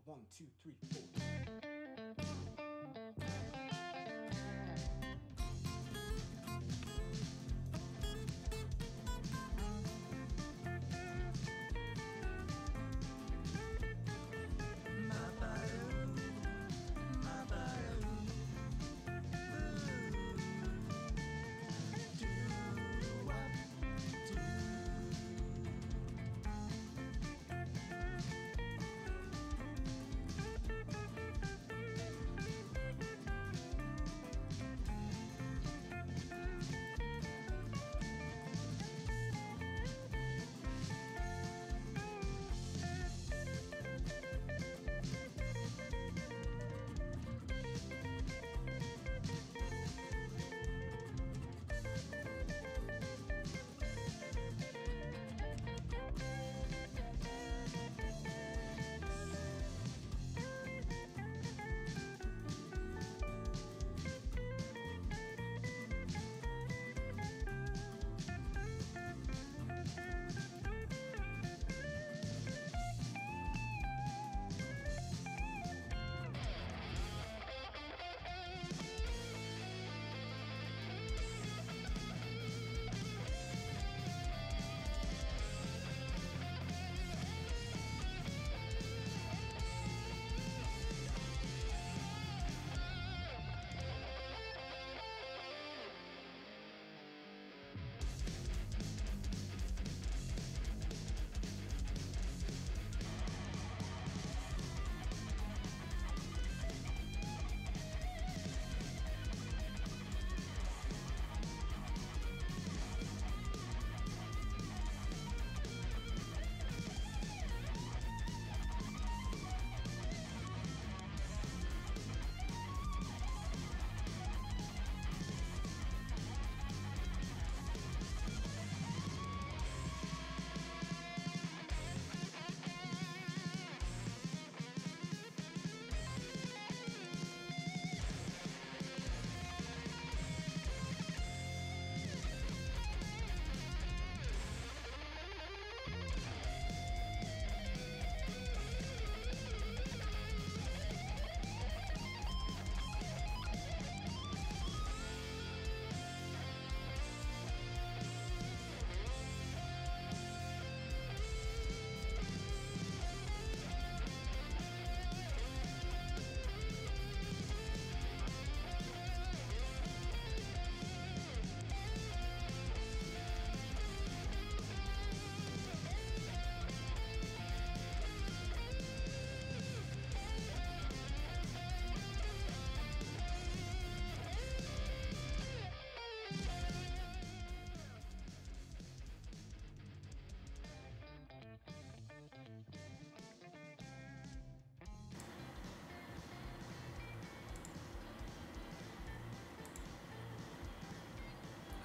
1, 2, 3, 4.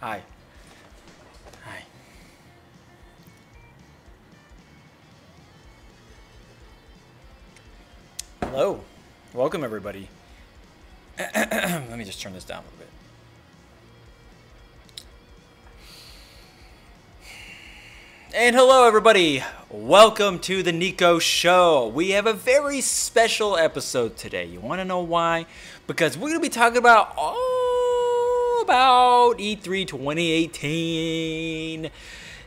Hi. Hi. Hello. Welcome, everybody. Let me just turn this down a little bit. And hello, everybody. Welcome to the NIKO Show. We have a very special episode today. You want to know why? Because we're going to be talking about all about E3 2018.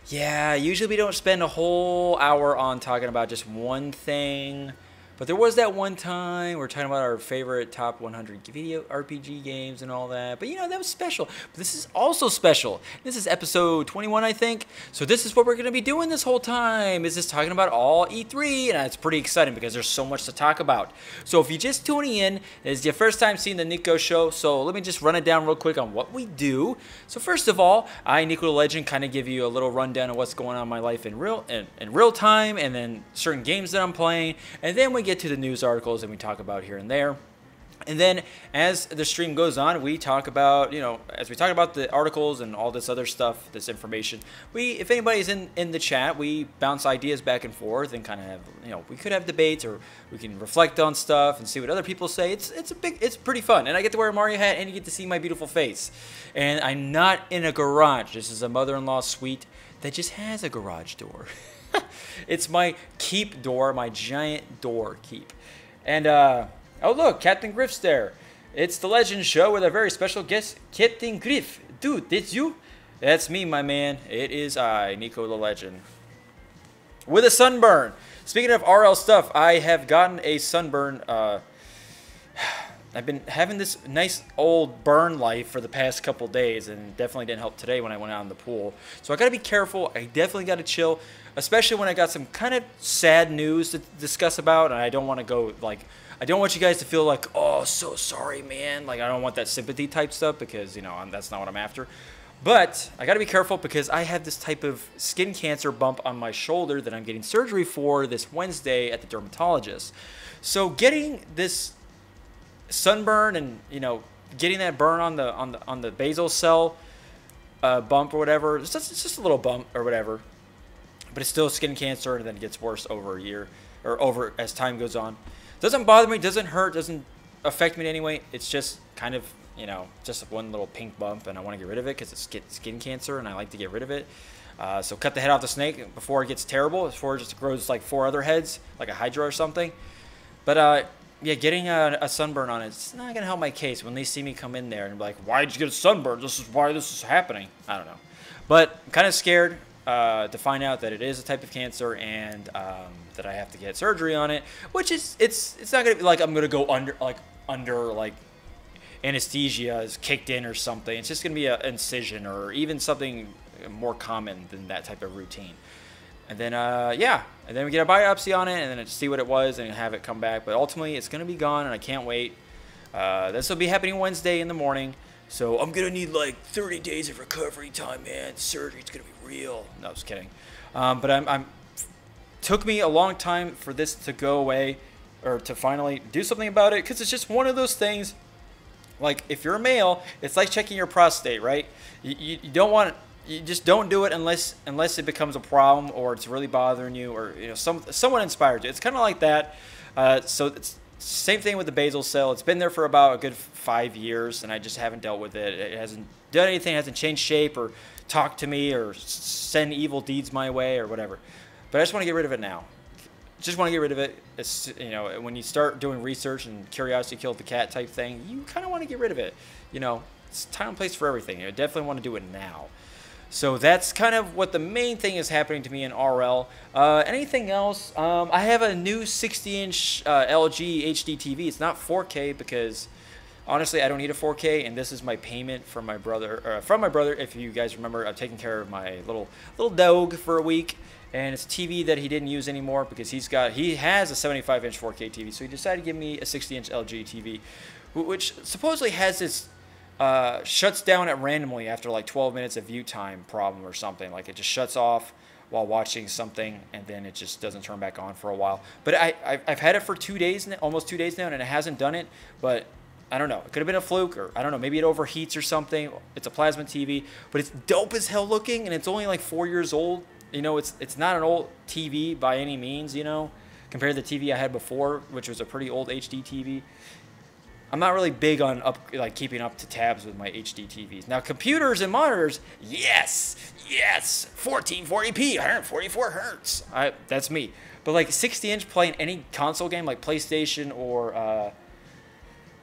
Yeah, usually we don't spend a whole hour on talking about just one thing. But there was that one time we're talking about our favorite top 100 video RPG games and all that. But, you know, that was special. But this is also special. This is episode 21, I think. So this is what we're going to be doing this whole time. Is just talking about all E3. And it's pretty exciting because there's so much to talk about. So if you're just tuning in, it's your first time seeing the NIKO Show. So let me just run it down real quick on what we do. So first of all, I, NikoTheLegend, kind of give you a little rundown of what's going on in my life in real time. And then certain games that I'm playing. And then we get to the news articles and we talk about here and there. And then as the stream goes on, we talk about, as we talk about the articles and all this other stuff, this information, if anybody's in the chat, we bounce ideas back and forth and kind of have, we could have debates or we can reflect on stuff and see what other people say. It's pretty fun. And I get to wear a Mario hat and you get to see my beautiful face. And I'm not in a garage. This is a mother-in-law suite that just has a garage door. It's my keep door, my giant door keep. And, oh look, Captain Griff's there. It's the Legend Show with a very special guest, Captain Griff. Dude, it's you? That's me, my man. It is I, Niko the Legend. With a sunburn. Speaking of RL stuff, I have gotten a sunburn. I've been having this nice old burn life for the past couple days, and definitely didn't help today when I went out in the pool. So I got to be careful. I definitely got to chill, especially when I got some kind of sad news to discuss about, and I don't want to go like, I don't want you guys to feel like, oh, so sorry, man. Like, I don't want that sympathy type stuff because, you know, that's not what I'm after. But I got to be careful because I have this type of skin cancer bump on my shoulder that I'm getting surgery for this Wednesday at the dermatologist. So getting this sunburn and, you know, getting that burn on the basal cell bump or whatever, it's just a little bump or whatever, but it's still skin cancer, and then it gets worse over a year or over as time goes on. Doesn't bother me, doesn't hurt, doesn't affect me in any way. It's just kind of, you know, just one little pink bump, and I want to get rid of it because it's skin cancer and I like to get rid of it. So cut the head off the snake before it gets terrible, before it just grows like 4 other heads, like a hydra or something. But yeah, getting a sunburn on it's not going to help my case when they see me come in there and be like, why'd you get a sunburn? This is why this is happening. I don't know. But I'm kind of scared to find out that it is a type of cancer and that I have to get surgery on it, which is, it's not going to be like I'm going to go under anesthesia is kicked in or something. It's just going to be an incision or even something more common than that type of routine. And then, yeah, and then we get a biopsy on it, and then see what it was, and have it come back. But ultimately, it's going to be gone, and I can't wait. This will be happening Wednesday in the morning, so I'm going to need like 30 days of recovery time, man. Surgery's going to be real. No, I was kidding. But took me a long time for this to go away, or to finally do something about it, because it's just one of those things. Like, if you're a male, it's like checking your prostate, right? You don't want... You just don't do it unless it becomes a problem or it's really bothering you, or, you know, someone inspired you. It's kind of like that. So it's same thing with the basal cell. It's been there for about a good 5 years, and I just haven't dealt with it. It hasn't done anything. It hasn't changed shape or talked to me or send evil deeds my way or whatever. But I just want to get rid of it now. Just want to get rid of it. It's, you know, when you start doing research and curiosity killed the cat type thing, you kind of want to get rid of it. You know, it's time and place for everything. I definitely want to do it now. So that's kind of what the main thing is happening to me in RL. Anything else? I have a new 60-inch LG HD TV. It's not 4K because honestly, I don't need a 4K, and this is my payment from my brother. If you guys remember, I'm taking care of my little dog for a week, and it's a TV that he didn't use anymore because he has a 75-inch 4K TV. So he decided to give me a 60-inch LG TV, which supposedly has this. Shuts down at randomly after like 12 minutes of view time problem or something. Like, it just shuts off while watching something, and then it just doesn't turn back on for a while. But I've had it for 2 days, almost 2 days now, and it hasn't done it. But I don't know. It could have been a fluke, or I don't know. Maybe it overheats or something. It's a plasma TV, but it's dope as hell looking, and it's only like 4 years old. You know, it's not an old TV by any means, you know, compared to the TV I had before, which was a pretty old HD TV. I'm not really big on keeping up to tabs with my HD TVs. Now, computers and monitors, yes, 1440p, 144 hertz. That's me. But like 60-inch playing any console game like PlayStation or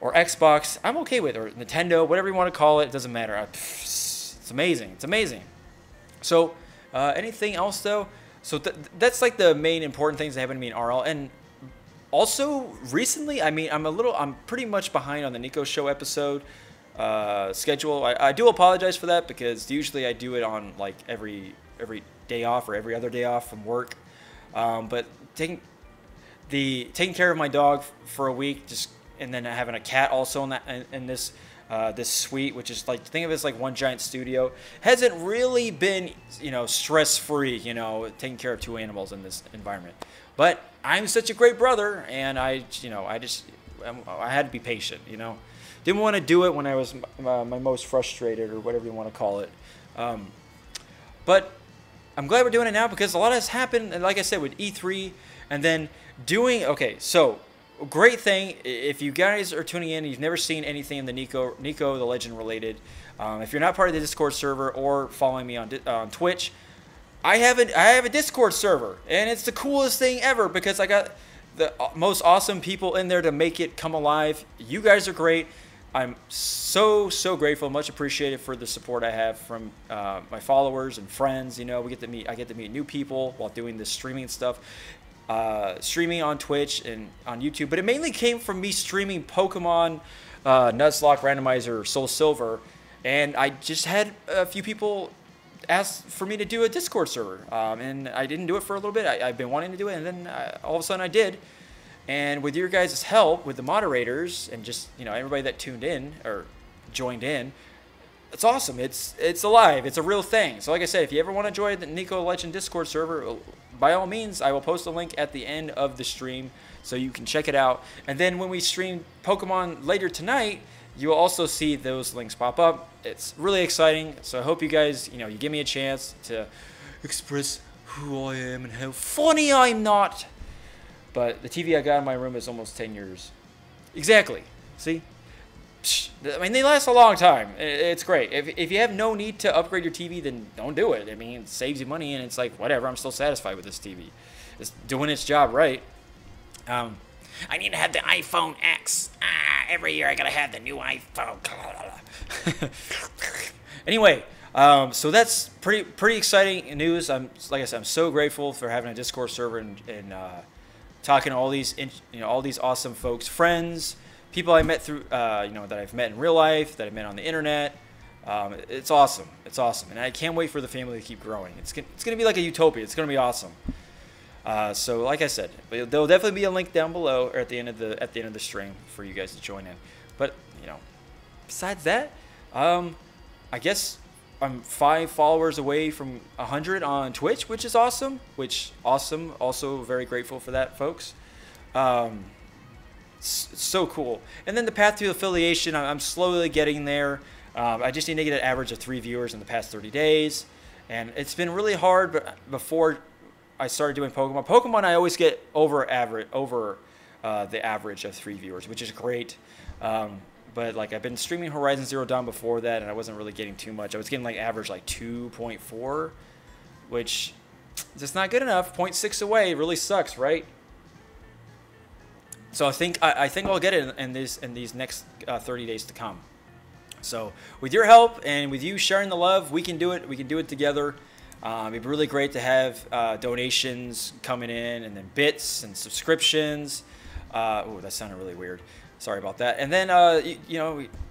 Xbox, I'm okay with, or Nintendo, whatever you want to call it. It doesn't matter. It's amazing. It's amazing. So, anything else though? So that's like the main important things that happen to me in RL. And also, recently, I mean, I'm pretty much behind on the NIKO show episode schedule. I do apologize for that because usually I do it on like every day off or every other day off from work. But taking care of my dog for a week, and then having a cat also in this suite, which is like, think of it as like one giant studio, hasn't really been, you know, stress free, you know, taking care of 2 animals in this environment. But I'm such a great brother, and I had to be patient, you know. Didn't want to do it when I was my most frustrated, or whatever you want to call it. But I'm glad we're doing it now because a lot has happened, and like I said, with E3, and then okay, so great thing, if you guys are tuning in and you've never seen anything in the Niko the Legend related, if you're not part of the Discord server or following me on Twitch, I have a Discord server, and it's the coolest thing ever because I got the most awesome people in there to make it come alive. You guys are great. I'm so grateful, much appreciated for the support I have from my followers and friends. You know, I get to meet new people while doing this streaming stuff, streaming on Twitch and on YouTube. But it mainly came from me streaming Pokemon, Nuzlocke Randomizer, Soul Silver, and I just had a few people ask for me to do a Discord server, and I didn't do it for a little bit. I've been wanting to do it, and then all of a sudden I did. And with your guys' help, with the moderators, and just, you know, everybody that tuned in or joined in, it's awesome. It's alive. It's a real thing. So like I said, if you ever want to join the NikoTheLegend Discord server, by all means, I will post a link at the end of the stream so you can check it out. And then when we stream Pokemon later tonight, you will also see those links pop up. It's really exciting. So I hope you guys, you know, you give me a chance to express who I am and how funny I'm not. But the TV I got in my room is almost 10 years. Exactly. See? I mean, they last a long time. It's great. If you have no need to upgrade your TV, then don't do it. I mean, it saves you money, and it's like, whatever, I'm still satisfied with this TV. It's doing its job right. I need to have the iPhone X. Every year I gotta have the new iPhone. Anyway, so that's pretty exciting news. Like I said, I'm so grateful for having a Discord server and talking to all these, all these awesome folks, friends, people I met through, that I've met in real life, that I met on the internet. It's awesome. It's awesome, and I can't wait for the family to keep growing. It's gonna be like a utopia. It's gonna be awesome. So, like I said, there'll definitely be a link down below or at the end of the stream for you guys to join in. But besides that, I guess I'm 5 followers away from 100 on Twitch, which is awesome. Also very grateful for that, folks. So cool. And then the path to affiliation, I'm slowly getting there. I just need to get an average of 3 viewers in the past 30 days. And it's been really hard, but before I started doing Pokemon, I always get over the average of 3 viewers, which is great. But like I've been streaming Horizon Zero Dawn before that, and I wasn't really getting too much. I was getting like average like 2.4, which is just not good enough. 0.6 away really sucks, right? So I think I'll get it in these next 30 days to come. So with your help and with you sharing the love, we can do it. We can do it together. It'd be really great to have donations coming in, and then bits and subscriptions. Oh, that sounded really weird. Sorry about that. And then,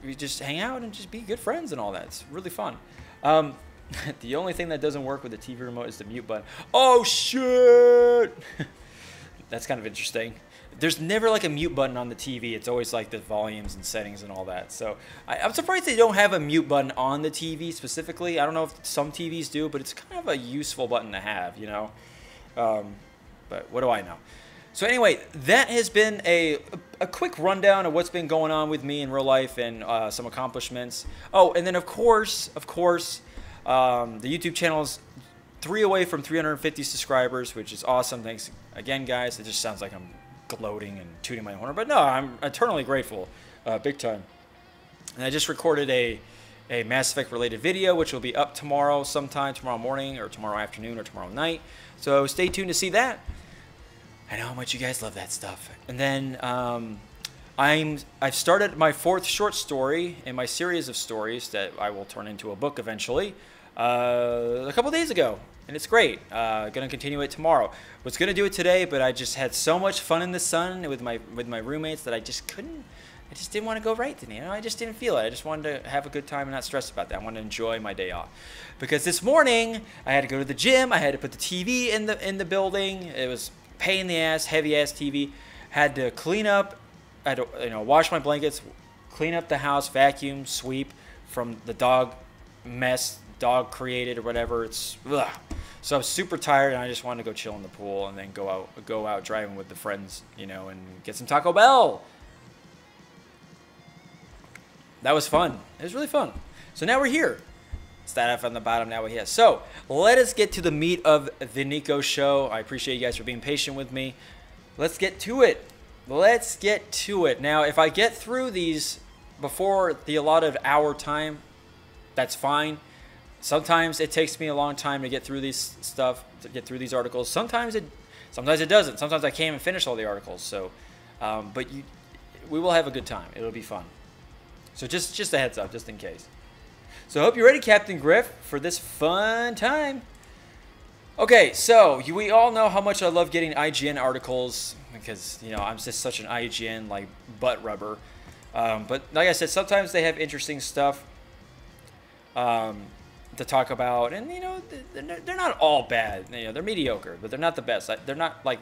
we just hang out and just be good friends and all that. It's really fun. The only thing that doesn't work with the TV remote is the mute button. Oh, shit! That's kind of interesting. There's never like a mute button on the TV. It's always like the volumes and settings and all that. So I'm surprised they don't have a mute button on the TV specifically. I don't know if some TVs do, but it's kind of a useful button to have, But what do I know? So anyway, that has been a quick rundown of what's been going on with me in real life and some accomplishments. Oh, and then of course, the YouTube channel is 3 away from 350 subscribers, which is awesome. Thanks again, guys. It just sounds like I'm gloating and tooting my horn, but no, I'm eternally grateful, big time. And I just recorded a Mass Effect related video, which will be up tomorrow sometime, tomorrow morning or tomorrow afternoon or tomorrow night. So stay tuned to see that. I know how much you guys love that stuff. And then I've started my 4th short story in my series of stories that I will turn into a book eventually a couple days ago, and it's great. Gonna continue it tomorrow. Was gonna do it today, but I just had so much fun in the sun with my roommates that I just didn't want to go right today. I just didn't feel it. I just wanted to have a good time and not stress about that. I wanted to enjoy my day off. Because this morning I had to go to the gym. I had to put the TV in the building. It was pain in the ass, heavy ass TV. Had to clean up. I had to wash my blankets, clean up the house, vacuum, sweep from the dog mess dog created or whatever. It's ugh. So I was super tired, and I just wanted to go chill in the pool and then go out driving with the friends, and get some Taco Bell. That was fun. It was really fun. So now we're here. Start off on the bottom, now we're here. So let us get to the meat of the NIKO show. I appreciate you guys for being patient with me. Let's get to it. Let's get to it. Now, if I get through these before the allotted hour time, that's fine. Sometimes it takes me a long time to get through these stuff, to get through these articles. Sometimes Sometimes it doesn't. Sometimes I can't even finish all the articles. So, but we will have a good time. It'll be fun. So just a heads up, just in case. So I hope you're ready, Captain Griff, for this fun time. Okay, so we all know how much I love getting IGN articles because, you know, I'm just such an IGN, like, butt rubber. But like I said, sometimes they have interesting stuff to talk about. And, you know, they're not all bad. You know, they're mediocre, but they're not the best. They're not, like...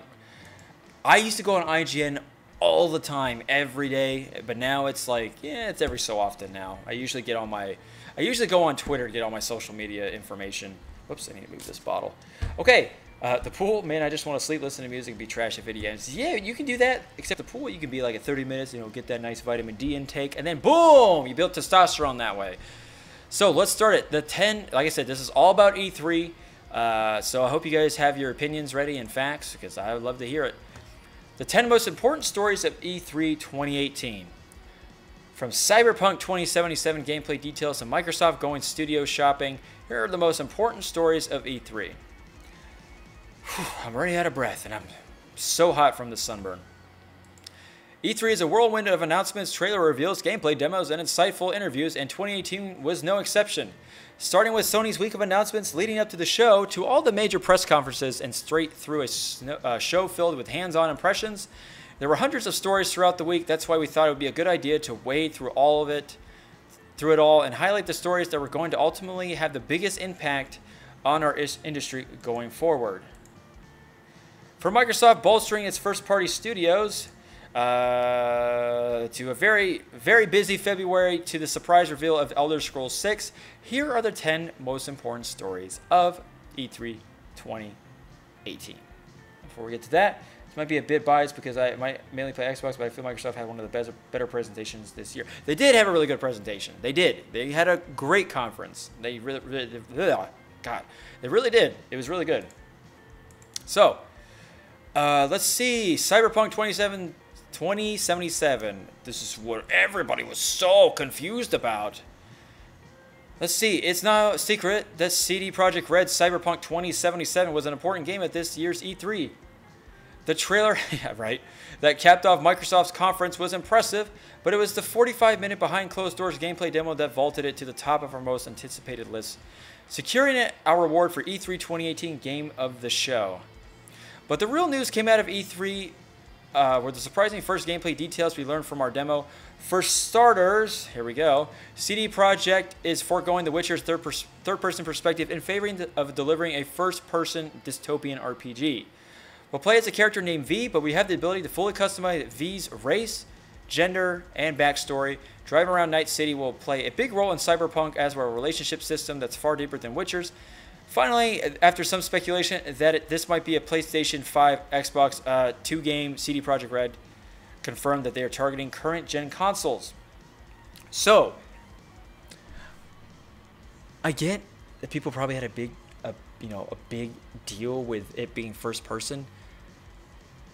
I used to go on IGN all the time, every day. But now it's like, yeah, it's every so often now. I usually go on Twitter to get all my social media information. Whoops, I need to move this bottle. Okay, the pool, man, I just want to sleep, listen to music, be trash at video games. Yeah, you can do that, except the pool, you can be like at 30 minutes, you know, get that nice vitamin D intake, and then boom, you build testosterone that way. So let's start it. The 10, like I said, this is all about E3, so I hope you guys have your opinions ready and facts, because I would love to hear it. The 10 most important stories of E3 2018. From Cyberpunk 2077 gameplay details to Microsoft going studio shopping, here are the most important stories of E3. Whew, I'm already out of breath, and I'm so hot from the sunburn. E3 is a whirlwind of announcements, trailer reveals, gameplay demos, and insightful interviews, and 2018 was no exception. Starting with Sony's week of announcements leading up to the show, to all the major press conferences, and straight through a show filled with hands-on impressions. There were hundreds of stories throughout the week. That's why we thought it would be a good idea to wade through it all, and highlight the stories that were going to ultimately have the biggest impact on our industry going forward. For Microsoft bolstering its first-party studios to a very, very busy February to the surprise reveal of Elder Scrolls 6, here are the 10 most important stories of E3 2018. Before we get to that, this might be a bit biased because I might mainly play Xbox, but I feel Microsoft had one of the better presentations this year. They did have a really good presentation. They did. They had a great conference. They really did. It was really good. So, let's see. Cyberpunk 2077. This is what everybody was so confused about. Let's see. It's no secret that CD Projekt Red's Cyberpunk 2077 was an important game at this year's E3. The trailer, yeah, right, that capped off Microsoft's conference was impressive, but it was the 45-minute behind-closed-doors gameplay demo that vaulted it to the top of our most anticipated list, securing our reward for E3 2018 Game of the Show. But the real news came out of E3, where the surprising first gameplay details we learned from our demo. For starters, here we go, CD Projekt is foregoing The Witcher's third-person perspective in favor of delivering a first-person dystopian RPG. We'll play as a character named V, but we have the ability to fully customize V's race, gender, and backstory. Driving around Night City will play a big role in Cyberpunk as we're a relationship system that's far deeper than Witcher's. Finally, after some speculation that this might be a PlayStation 5, Xbox 2 game, CD Projekt Red confirmed that they are targeting current-gen consoles. So, I get that people probably had a big deal with it being first person.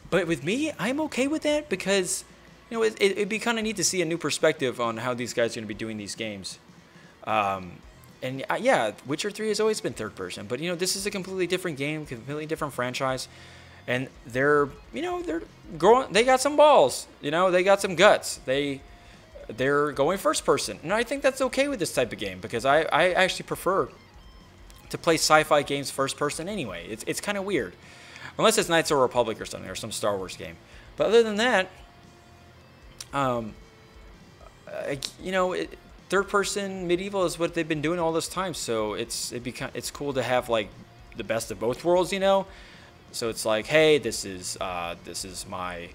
But with me, I'm okay with that because, you know, it'd be kind of neat to see a new perspective on how these guys are going to be doing these games. Yeah, Witcher 3 has always been third person, but, you know, this is a completely different game, completely different franchise, and they're growing. They got some balls, you know, they got some guts. They're going first person, and I think that's okay with this type of game because I actually prefer to play sci-fi games first person anyway. It's kind of weird. Unless it's Knights of the Republic or something, or some Star Wars game. But other than that, you know, third-person medieval is what they've been doing all this time. So it's cool to have like the best of both worlds, you know. So it's like, hey, this is my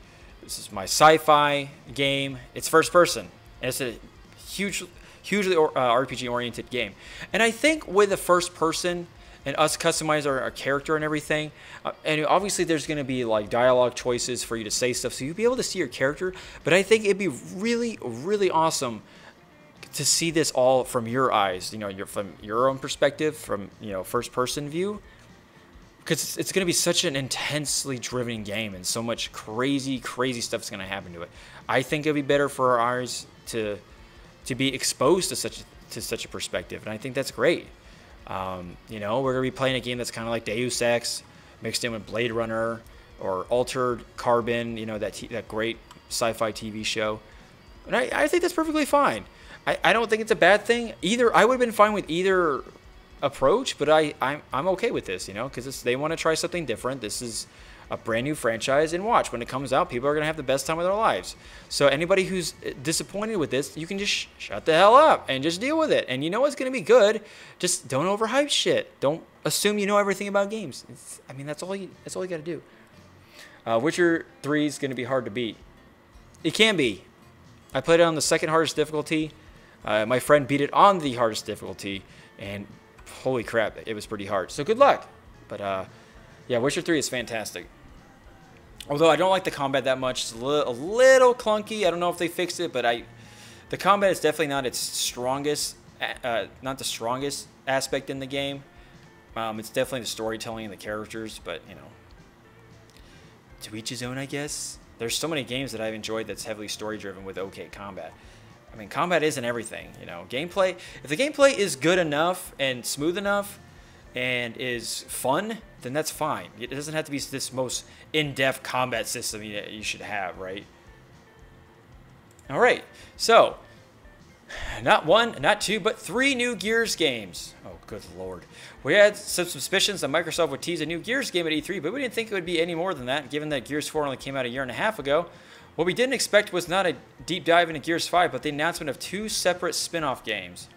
sci-fi game. It's first person, and it's a hugely RPG-oriented game. And I think with the first person and us customize our character and everything, and obviously there's going to be like dialogue choices for you to say stuff, so you'll be able to see your character. But I think it'd be really, really awesome to see this all from your eyes, you know, from your own perspective, from, you know, first-person view. Because it's going to be such an intensely driven game, and so much crazy stuff is going to happen to it. I think it'd be better for our eyes to be exposed to such a perspective, and I think that's great. You know, we're going to be playing a game that's kind of like Deus Ex, mixed in with Blade Runner, or Altered Carbon, you know, that great sci-fi TV show. And I think that's perfectly fine. I don't think it's a bad thing. Either I would have been fine with either approach, but I'm okay with this, you know, because they want to try something different. This is a brand new franchise, and watch, when it comes out, people are going to have the best time of their lives. So anybody who's disappointed with this, you can just shut the hell up and just deal with it. And you know it's going to be good. Just don't overhype shit. Don't assume you know everything about games. I mean, that's all you got to do. Witcher 3 is going to be hard to beat. It can be. I played it on the second hardest difficulty. My friend beat it on the hardest difficulty, and holy crap, it was pretty hard. So good luck. But yeah, Witcher 3 is fantastic. Although I don't like the combat that much. It's a little clunky. I don't know if they fixed it, but the combat is definitely not its strongest, not the strongest aspect in the game. It's definitely the storytelling and the characters, but you know, to each his own, I guess. There's so many games that I've enjoyed that's heavily story-driven with okay combat. I mean, combat isn't everything, you know. Gameplay, if the gameplay is good enough and smooth enough and is fun, then that's fine. It doesn't have to be this most in-depth combat system you should have, right? All right, so not one, not two, but 3 new Gears games. Oh, good lord. We had some suspicions that Microsoft would tease a new Gears game at E3, but we didn't think it would be any more than that, given that Gears 4 only came out a year and a half ago. What we didn't expect was not a deep dive into Gears 5, but the announcement of 2 separate spin-off games.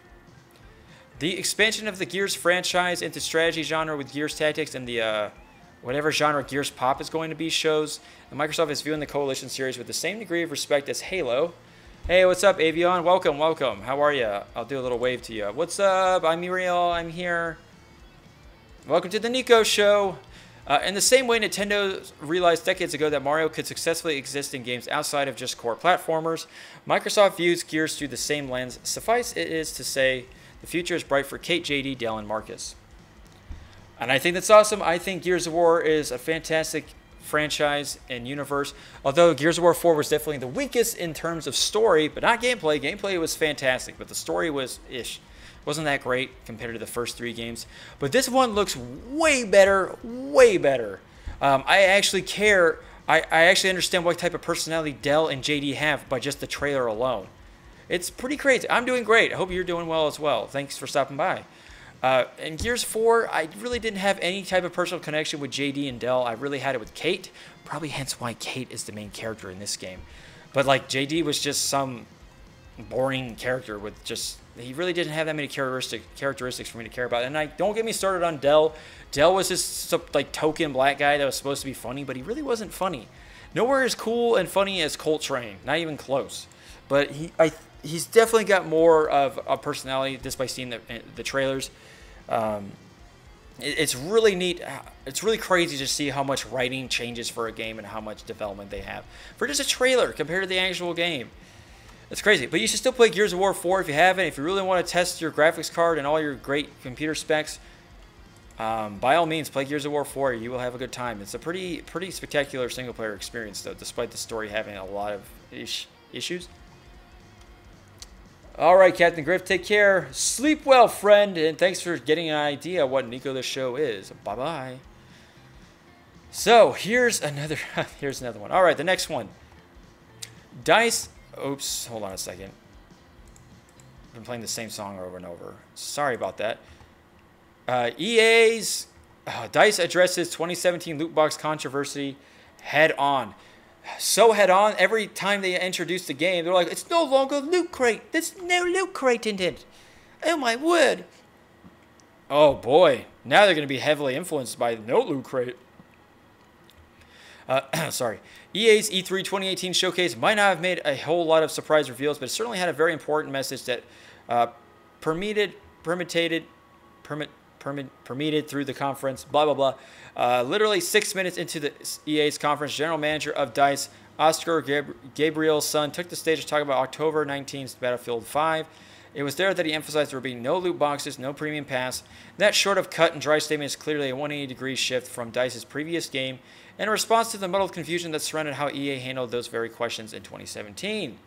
The expansion of the Gears franchise into strategy genre with Gears Tactics and the whatever genre Gears Pop is going to be shows that Microsoft is viewing the Coalition series with the same degree of respect as Halo. Hey, what's up, Avion? Welcome, welcome. How are you? I'll do a little wave to you. What's up? I'm Muriel. I'm here. Welcome to the NIKO Show. In the same way Nintendo realized decades ago that Mario could successfully exist in games outside of just core platformers, Microsoft views Gears through the same lens. Suffice it is to say, the future is bright for Kate, JD, Dell, and Marcus. And I think that's awesome. I think Gears of War is a fantastic franchise and universe. Although Gears of War 4 was definitely the weakest in terms of story, but not gameplay. Gameplay was fantastic, but the story was ish. Wasn't that great compared to the first 3 games. But this one looks way better, way better. I actually care. I actually understand what type of personality Dell and JD have by just the trailer alone. It's pretty crazy. I'm doing great. I hope you're doing well as well. Thanks for stopping by. In Gears 4, I really didn't have any type of personal connection with JD and Dell. I really had it with Kate. Probably hence why Kate is the main character in this game. But like JD was just some boring character with just... He really didn't have that many characteristics for me to care about. And don't get me started on Dell. Dell was just some like token black guy that was supposed to be funny, but he really wasn't funny. Nowhere as cool and funny as Coltrane. Not even close. But he's definitely got more of a personality just by seeing the trailers. It's really neat. It's really crazy to see how much writing changes for a game and how much development they have for just a trailer compared to the actual game. It's crazy, but you should still play Gears of War 4 if you haven't. If you really want to test your graphics card and all your great computer specs, by all means, play Gears of War 4. You will have a good time. It's a pretty spectacular single-player experience, though, despite the story having a lot of issues. All right, Captain Griff, take care. Sleep well, friend, and thanks for getting an idea of what NIKO the Show is. Bye-bye. So, here's another one. All right, the next one. DICE... Oops, hold on a second. I've been playing the same song over and over. Sorry about that. DICE addresses 2017 loot box controversy head on. So head on, every time they introduce the game, they're like, it's no longer Loot Crate. There's no Loot Crate in it. Oh my word. Oh boy. Now they're going to be heavily influenced by no Loot Crate. Sorry. EA's E3 2018 showcase might not have made a whole lot of surprise reveals, but it certainly had a very important message that permeated through the conference, blah, blah, blah. Literally 6 minutes into the EA's conference, general manager of DICE, Oscar Gabrielson, took the stage to talk about October 19th Battlefield 5. It was there that he emphasized there would be no loot boxes, no premium pass. That short of cut and dry statement is clearly a 180-degree shift from DICE's previous game in response to the muddled confusion that surrounded how EA handled those very questions in 2017.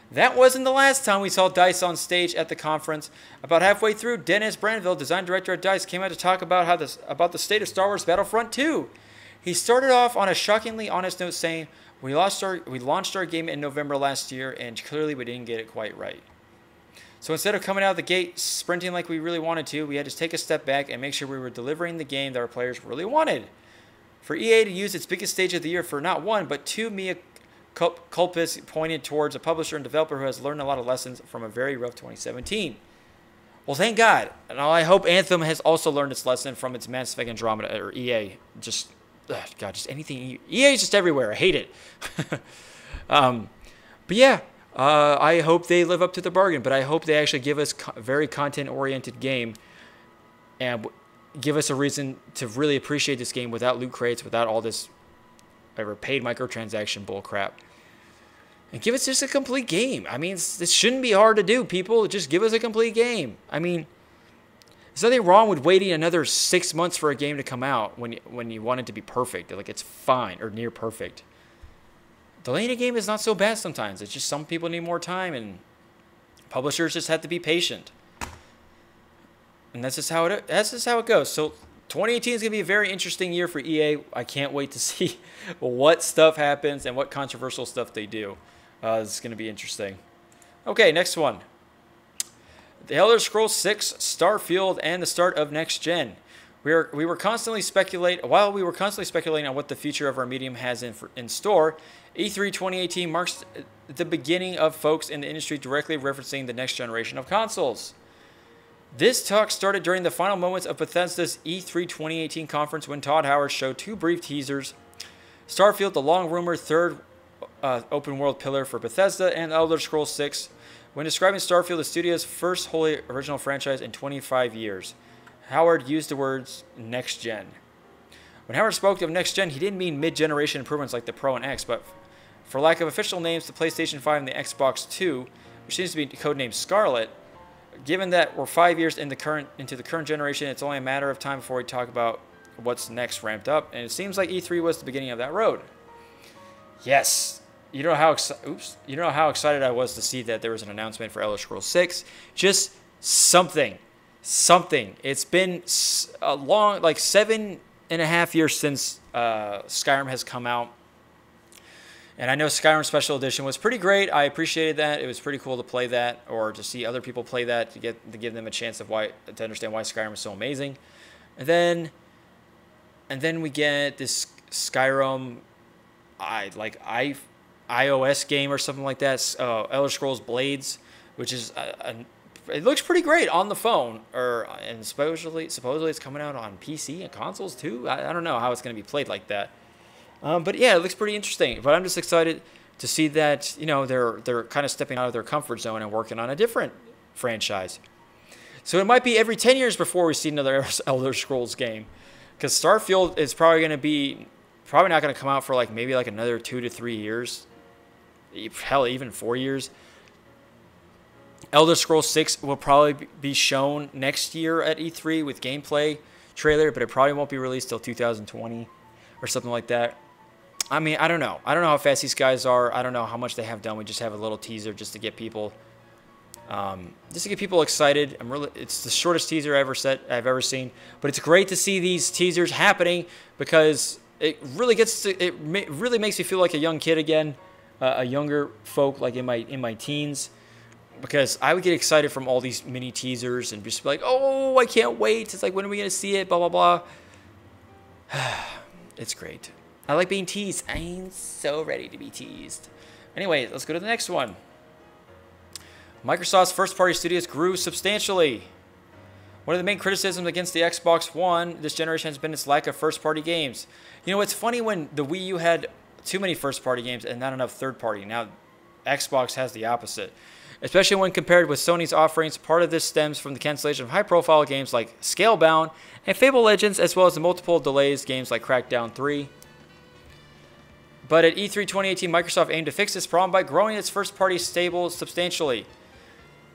That wasn't the last time we saw DICE on stage at the conference. About halfway through, Dennis Brandville, design director at DICE, came out to talk about the state of Star Wars Battlefront 2. He started off on a shockingly honest note saying, we launched our game in November last year, and clearly we didn't get it quite right. So instead of coming out of the gate sprinting like we really wanted to, we had to take a step back and make sure we were delivering the game that our players really wanted. For EA to use its biggest stage of the year for not one, but two mea culpas pointed towards a publisher and developer who has learned a lot of lessons from a very rough 2017. Well, thank God. And I hope Anthem has also learned its lesson from its Mass Effect Andromeda, or EA. Just anything. EA is just everywhere. I hate it. But yeah, I hope they live up to the bargain. But I hope they actually give us a very content-oriented game and give us a reason to really appreciate this game without loot crates, without all this paid microtransaction bullcrap. And give us just a complete game. I mean, this shouldn't be hard to do, people. Just give us a complete game. I mean, there's nothing wrong with waiting another 6 months for a game to come out when you want it to be perfect. Like, it's fine or near perfect. Delaying a game is not so bad sometimes. It's just some people need more time, and publishers just have to be patient. And that's just how it goes. So 2018 is going to be a very interesting year for EA. I can't wait to see what stuff happens and what controversial stuff they do. It's going to be interesting. Okay, next one. The Elder Scrolls 6, Starfield, and the start of next gen. While we were constantly speculating on what the future of our medium has in store, E3 2018 marks the beginning of folks in the industry directly referencing the next generation of consoles. This talk started during the final moments of Bethesda's E3 2018 conference when Todd Howard showed two brief teasers: Starfield, the long-rumored third open-world pillar for Bethesda, and Elder Scrolls 6. When describing Starfield, the studio's first wholly original franchise in 25 years, Howard used the words next gen. When Howard spoke of next gen, he didn't mean mid-generation improvements like the Pro and X, but for lack of official names, the PlayStation 5 and the Xbox 2, which seems to be codenamed Scarlet. Given that we're 5 years into the current generation, it's only a matter of time before we talk about what's next ramped up, and it seems like E3 was the beginning of that road. Yes. You know how excited I was to see that there was an announcement for Elder Scrolls 6. Just something. It's been a long, like 7.5 years since Skyrim has come out. And I know Skyrim Special Edition was pretty great. I appreciated that. It was pretty cool to play that, or to see other people play that, to give them a chance to understand why Skyrim is so amazing. And then we get this Skyrim iOS game or something like that, Elder Scrolls Blades, which is it looks pretty great on the phone, and supposedly it's coming out on PC and consoles too. I don't know how it's going to be played like that. But yeah, it looks pretty interesting. But I'm just excited to see that, they're kind of stepping out of their comfort zone and working on a different franchise. So it might be every 10 years before we see another Elder Scrolls game, because Starfield is probably not going to come out for maybe another 2 to 3 years, hell, even 4 years. Elder Scrolls 6 will probably be shown next year at E3 with gameplay trailer, but it probably won't be released till 2020 or something like that. I mean, I don't know. I don't know how fast these guys are. I don't know how much they have done. We just have a little teaser just to get people, excited. It's the shortest teaser I've ever seen, but it's great to see these teasers happening because it really makes me feel like a young kid again, a younger folk like in my teens, because I would get excited from all these mini teasers and just be like, oh, I can't wait. It's like, when are we gonna see it? Blah blah blah. It's great. I like being teased. I'm so ready to be teased. Anyway, let's go to the next one. Microsoft's first-party studios grew substantially. One of the main criticisms against the Xbox One this generation has been its lack of first-party games. It's funny when the Wii U had too many first-party games and not enough third-party. Now, Xbox has the opposite. Especially when compared with Sony's offerings, part of this stems from the cancellation of high-profile games like Scalebound and Fable Legends, as well as the multiple delays games like Crackdown 3. But at E3 2018, Microsoft aimed to fix this problem by growing its first-party stable substantially.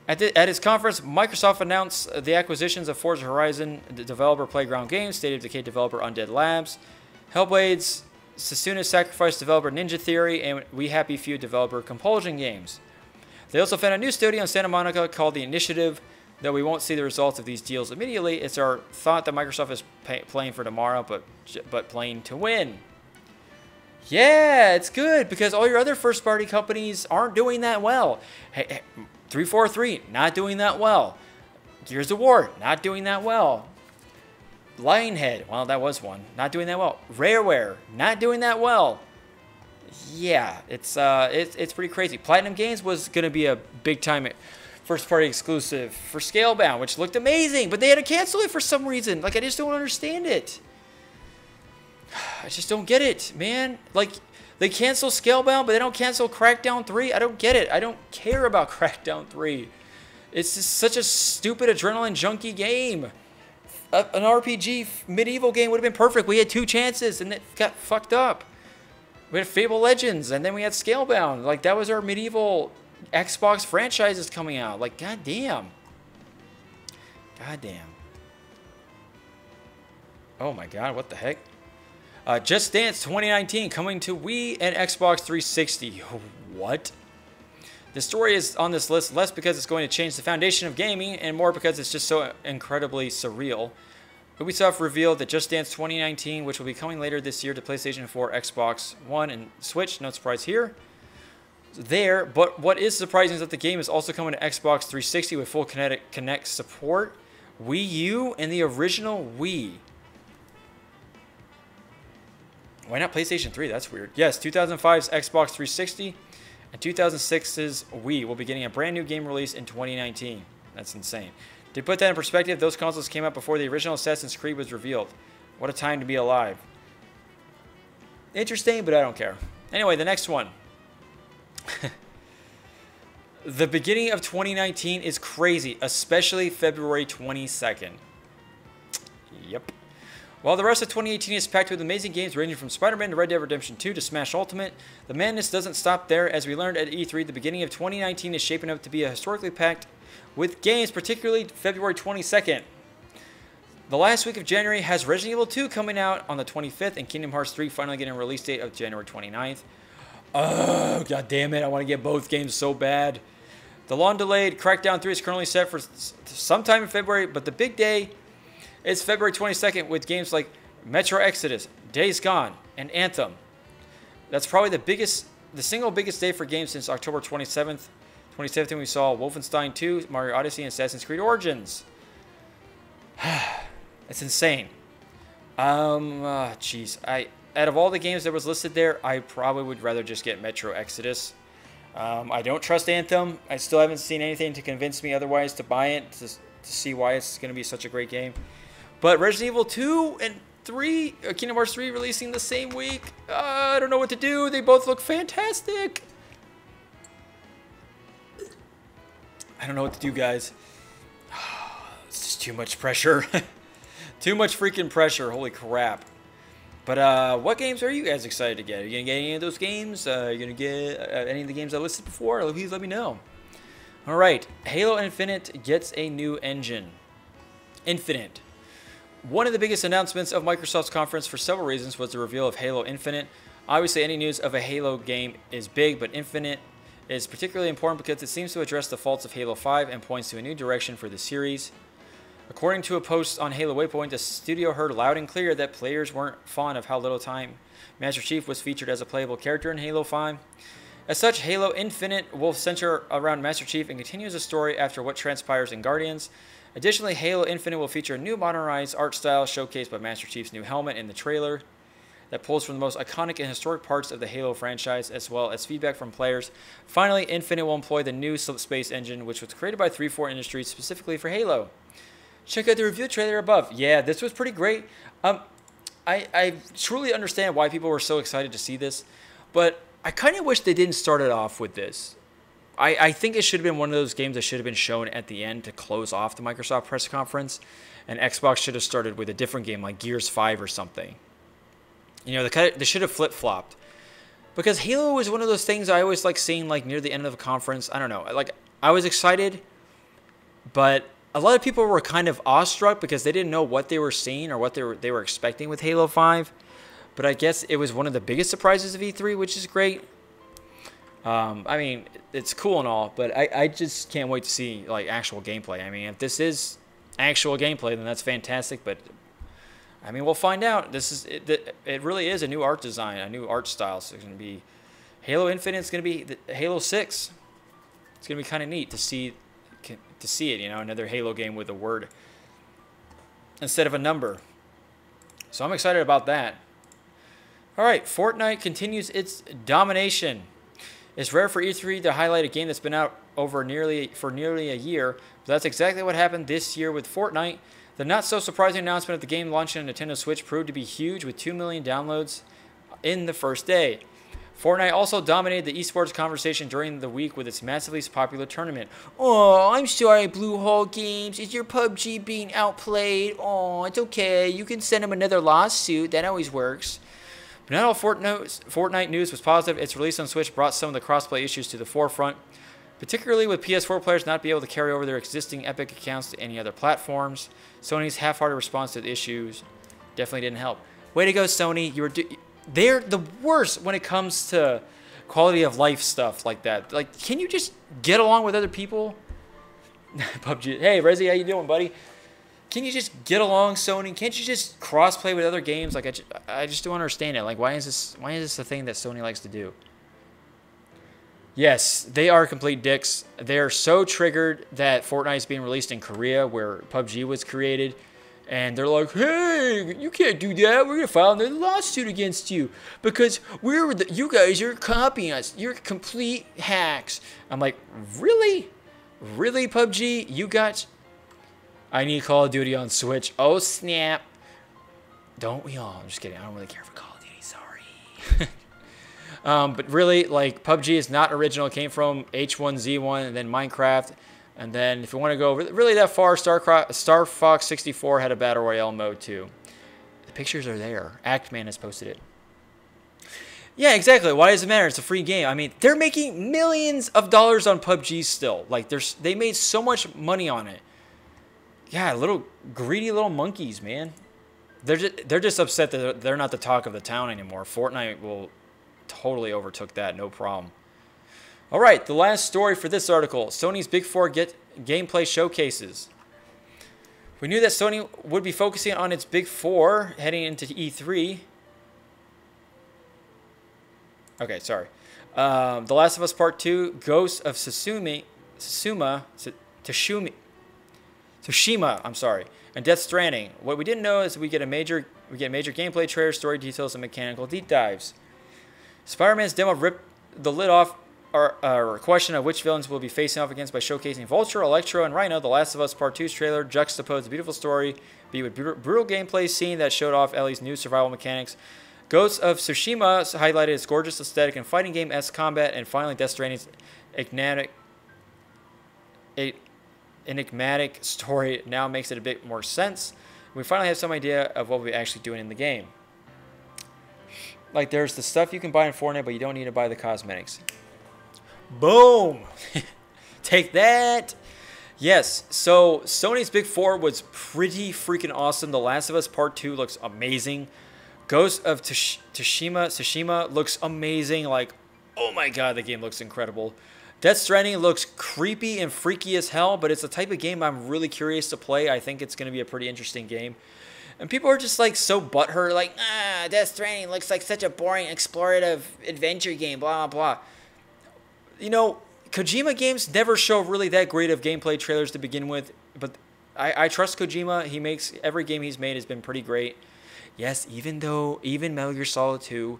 At its conference, Microsoft announced the acquisitions of Forza Horizon, the developer Playground Games, State of Decay developer Undead Labs, Hellblade's Sasuna's Sacrifice developer Ninja Theory, and We Happy Few developer Compulsion Games. They also found a new studio in Santa Monica called The Initiative, Though we won't see the results of these deals immediately, it's our thought that Microsoft is playing for tomorrow, but playing to win. Yeah, it's good because all your other first-party companies aren't doing that well. Hey, 343, not doing that well. Gears of War, not doing that well. Lionhead, well, that was one, not doing that well. Rareware, not doing that well. Yeah, it's pretty crazy. Platinum Games was going to be a big-time first-party exclusive for Scalebound, which looked amazing, but they had to cancel it for some reason. Like, I just don't understand it. I just don't get it, man. Like, they cancel Scalebound, but they don't cancel Crackdown 3. I don't get it. I don't care about Crackdown 3. It's just such a stupid adrenaline junkie game. An RPG medieval game would have been perfect. We had 2 chances, and it got fucked up. We had Fable Legends, and then we had Scalebound. Like, that was our medieval Xbox franchises coming out. Like, goddamn. Goddamn. Oh my god, what the heck? Just Dance 2019 coming to Wii and Xbox 360. What? The story is on this list less because it's going to change the foundation of gaming and more because it's just so incredibly surreal. Ubisoft revealed that Just Dance 2019, which will be coming later this year to PlayStation 4, Xbox One, and Switch, no surprise here, but what is surprising is that the game is also coming to Xbox 360 with full Kinect support, Wii U, and the original Wii. Why not PlayStation 3? That's weird. Yes, 2005's Xbox 360 and 2006's Wii will be getting a brand new game release in 2019. That's insane. To put that in perspective, those consoles came out before the original Assassin's Creed was revealed. What a time to be alive. Interesting, but I don't care. Anyway, the next one. The beginning of 2019 is crazy, especially February 22nd. Yep. While the rest of 2018 is packed with amazing games ranging from Spider-Man to Red Dead Redemption 2 to Smash Ultimate, the madness doesn't stop there. As we learned at E3, the beginning of 2019 is shaping up to be a historically packed with games, particularly February 22nd. The last week of January has Resident Evil 2 coming out on the 25th and Kingdom Hearts 3 finally getting a release date of January 29th. Oh, god damn it, I want to get both games so bad. The long-delayed Crackdown 3 is currently set for sometime in February, but the big day is February 22nd with games like Metro Exodus, Days Gone, and Anthem. That's probably the single biggest day for games since October 27th. 2017 we saw Wolfenstein 2, Mario Odyssey, and Assassin's Creed Origins. It's insane. Jeez. Out of all the games that was listed there, I probably would rather just get Metro Exodus. I don't trust Anthem. I still haven't seen anything to convince me otherwise to buy it, to see why it's going to be such a great game. But Resident Evil 2 and 3, Kingdom Hearts 3 releasing the same week. I don't know what to do. They both look fantastic. I don't know what to do, guys. It's just too much pressure. Too much freaking pressure. Holy crap. But what games are you guys excited to get? Are you going to get any of those games? Are you going to get any of the games I listed before? Please let me know. All right. Halo Infinite gets a new engine. Infinite. One of the biggest announcements of Microsoft's conference for several reasons was the reveal of Halo Infinite. Obviously, any news of a Halo game is big, but Infinite is particularly important because it seems to address the faults of Halo 5 and points to a new direction for the series. According to a post on Halo Waypoint, the studio heard loud and clear that players weren't fond of how little time Master Chief was featured as a playable character in Halo 5. As such, Halo Infinite will center around Master Chief and continues the story after what transpires in Guardians. Additionally, Halo Infinite will feature a new modernized art style showcased by Master Chief's new helmet in the trailer that pulls from the most iconic and historic parts of the Halo franchise, as well as feedback from players. Finally, Infinite will employ the new Space engine, which was created by 343 Industries specifically for Halo. Check out the review trailer above. Yeah, this was pretty great. I truly understand why people were so excited to see this, but I kind of wish they didn't start it off with this. I think it should have been one of those games that should have been shown at the end to close off the Microsoft press conference, and Xbox should have started with a different game like Gears 5 or something. You know, they should have flip-flopped. Because Halo is one of those things I always like seeing like near the end of a conference. I don't know. Like, I was excited, but a lot of people were kind of awestruck because they didn't know what they were seeing or what they were expecting with Halo 5. But I guess it was one of the biggest surprises of E3, which is great. I mean, it's cool and all, but I just can't wait to see like actual gameplay. I mean, if this is actual gameplay, then that's fantastic. But I mean, we'll find out. It really is a new art design, a new art style. So it's going to be Halo Infinite. It's going to be Halo 6. It's going to be kind of neat to see it. You know, another Halo game with a word instead of a number. So I'm excited about that. All right, Fortnite continues its domination. It's rare for E3 to highlight a game that's been out for nearly a year, but that's exactly what happened this year with Fortnite. The not-so-surprising announcement of the game launching on Nintendo Switch proved to be huge, with 2 million downloads in the first day. Fortnite also dominated the esports conversation during the week with its massively popular tournament. Oh, I'm sorry, Bluehole Games. Is your PUBG being outplayed? Oh, it's okay. You can send them another lawsuit. That always works. But not all Fortnite news was positive. Its release on Switch brought some of the crossplay issues to the forefront, particularly with PS4 players not being able to carry over their existing Epic accounts to any other platforms. Sony's half-hearted response to the issues definitely didn't help. Way to go, Sony. They're the worst when it comes to quality of life stuff like that. Like, can you just get along with other people? PUBG. Hey, Rezi, how you doing, buddy? Can you just get along, Sony? Can't you just cross-play with other games? Like, I just don't understand it. Like, why is this a thing that Sony likes to do? Yes, they are complete dicks. They are so triggered that Fortnite is being released in Korea, where PUBG was created. And they're like, hey, you can't do that. We're going to file another lawsuit against you because you guys are copying us. You're complete hacks. I'm like, really? Really, PUBG? You got... I need Call of Duty on Switch. Oh, snap. Don't we all? I'm just kidding. I don't really care for Call of Duty. Sorry. But really, like, PUBG is not original. It came from H1Z1 and then Minecraft. And then if you want to go really that far, Star Fox 64 had a Battle Royale mode too. The pictures are there. Actman has posted it. Yeah, exactly. Why does it matter? It's a free game. I mean, they're making millions of dollars on PUBG still. Like, they made so much money on it. Yeah, little greedy little monkeys, man. They're just upset that they're not the talk of the town anymore. Fortnite will totally overtook that, no problem. All right, the last story for this article. Sony's Big Four gameplay showcases. We knew that Sony would be focusing on its Big Four heading into E3. Okay, sorry. The Last of Us Part 2, Ghost of Tsushima, I'm sorry, and Death Stranding. What we didn't know is we get major gameplay trailers, story details, and mechanical deep dives. Spider-Man's demo ripped the lid off our question of which villains we'll be facing off against by showcasing Vulture, Electro, and Rhino. The Last of Us Part 2's trailer juxtaposed a beautiful story, with brutal gameplay scene that showed off Ellie's new survival mechanics. Ghost of Tsushima highlighted its gorgeous aesthetic and fighting game-esque combat, and finally Death Stranding's enigmatic story now makes it a bit more sense. We finally have some idea of what we're actually doing in the game. Like, there's the stuff you can buy in Fortnite, but you don't need to buy the cosmetics. Boom! Take that! Yes, so Sony's Big Four was pretty freaking awesome. The Last of Us Part 2 looks amazing. Ghost of Tsushima looks amazing. Like, oh my god, the game looks incredible. Death Stranding looks creepy and freaky as hell, but it's the type of game I'm really curious to play. I think it's going to be a pretty interesting game. And people are just like so butthurt, like, Death Stranding looks like such a boring explorative adventure game, blah, blah, blah. You know, Kojima games never show really that great of gameplay trailers to begin with, but I trust Kojima. Every game he's made has been pretty great. Yes, even Metal Gear Solid 2,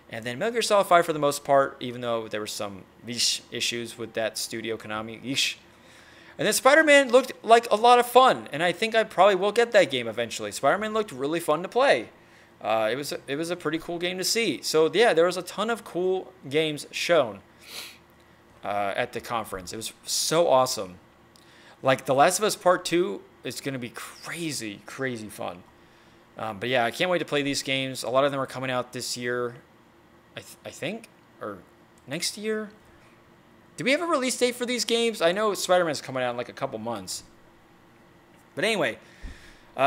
and then Metal Gear Solid 5 for the most part, even though there were some issues with that studio, Konami. And then Spider-Man looked like a lot of fun, and I think I probably will get that game eventually. Spider-Man looked really fun to play. It was a pretty cool game to see. So yeah, there was a ton of cool games shown at the conference. It was so awesome. Like, The Last of Us Part 2 is going to be crazy, crazy fun. But yeah, I can't wait to play these games. A lot of them are coming out this year, I think, or next year. Do we have a release date for these games? I know Spider-Man's coming out in like a couple months. But anyway,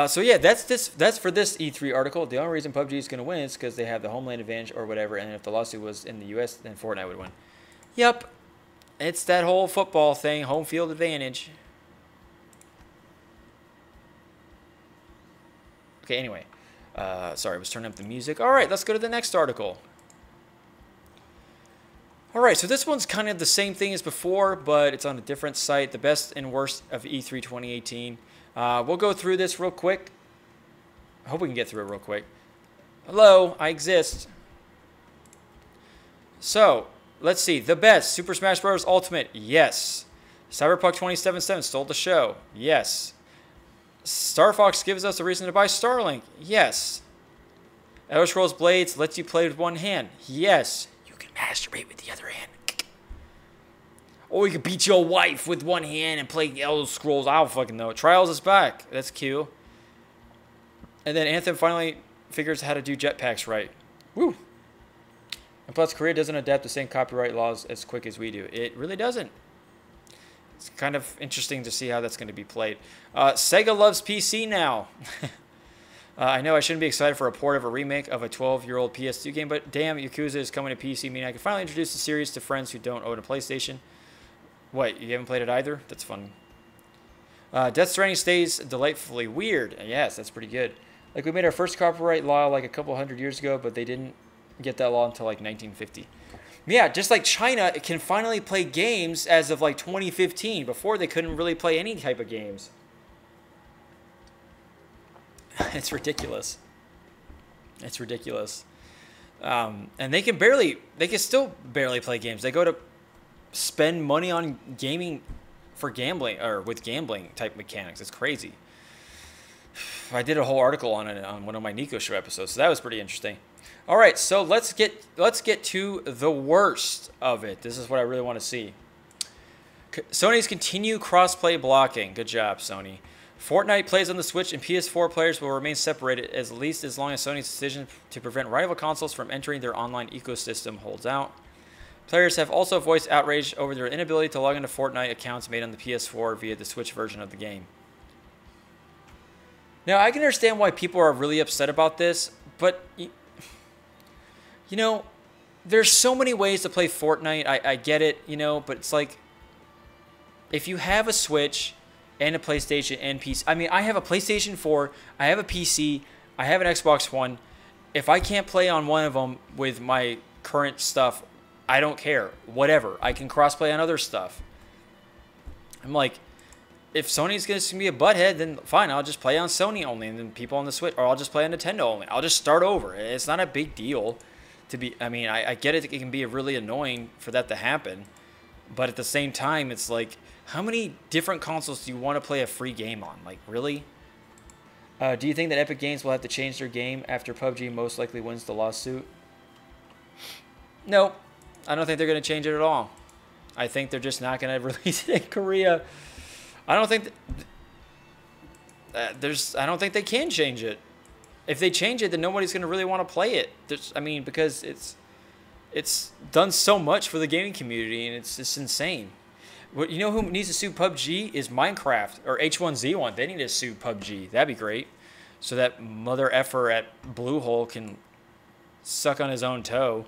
so yeah, that's for this E3 article. The only reason PUBG is going to win is because they have the homeland advantage or whatever, and if the lawsuit was in the US, then Fortnite would win. Yep. It's that whole football thing, home field advantage. Okay, anyway. Sorry, I was turning up the music. All right, let's go to the next article. All right, so this one's kind of the same thing as before, but it's on a different site. The best and worst of E3 2018. We'll go through this real quick. I hope we can get through it real quick. Hello, I exist. So, let's see. The best. Super Smash Bros. Ultimate. Yes. Cyberpunk 2077 stole the show. Yes. Star Fox gives us a reason to buy Starlink. Yes. Elder Scrolls Blades lets you play with one hand. Yes. You can masturbate with the other hand. Or you can beat your wife with one hand and play Elder Scrolls. I don't fucking know. Trials is back. That's cute. And then Anthem finally figures how to do jetpacks right. Woo. And plus, Korea doesn't adapt the same copyright laws as quick as we do. It really doesn't. It's kind of interesting to see how that's going to be played. Sega loves PC now. I know I shouldn't be excited for a port of a remake of a 12-year-old PS2 game, but damn, Yakuza is coming to PC, meaning I can finally introduce the series to friends who don't own a PlayStation. What, you haven't played it either? That's fun. Death Stranding stays delightfully weird. Yes, that's pretty good. Like, we made our first copyright law like a couple hundred years ago, but they didn't get that law until like 1950. Yeah, just like China, it can finally play games as of like 2015. Before, they couldn't really play any type of games. It's ridiculous. It's ridiculous. And they can still barely play games. They go to spend money on gaming for gambling, or with gambling type mechanics. It's crazy. I did a whole article on it on one of my NIKO show episodes, so that was pretty interesting. All right, so let's get to the worst of it. This is what I really want to see. Sony's continue cross-play blocking. Good job, Sony. Fortnite plays on the Switch, and PS4 players will remain separated at least as long as Sony's decision to prevent rival consoles from entering their online ecosystem holds out. Players have also voiced outrage over their inability to log into Fortnite accounts made on the PS4 via the Switch version of the game. Now, I can understand why people are really upset about this, but you know, there's so many ways to play Fortnite. I get it, you know, but it's like, if you have a Switch and a PlayStation and PC, I mean, I have a PlayStation 4, I have a PC, I have an Xbox One. If I can't play on one of them with my current stuff, I don't care. Whatever. I can crossplay on other stuff. I'm like, if Sony's going to be a butthead, then fine, I'll just play on Sony only, and then people on the Switch, or I'll just play on Nintendo only. I'll just start over. It's not a big deal to be, I mean, I get it. It can be really annoying for that to happen, but at the same time, it's like, how many different consoles do you want to play a free game on? Like, really? Do you think that Epic Games will have to change their game after PUBG most likely wins the lawsuit? Nope. I don't think they're going to change it at all. I think they're just not going to release it in Korea. I don't think I don't think they can change it. If they change it, then nobody's going to really want to play it. I mean, because it's done so much for the gaming community, and it's just insane. You know who needs to sue PUBG is Minecraft or H1Z1. They need to sue PUBG. That'd be great. So that mother effer at Bluehole can suck on his own toe.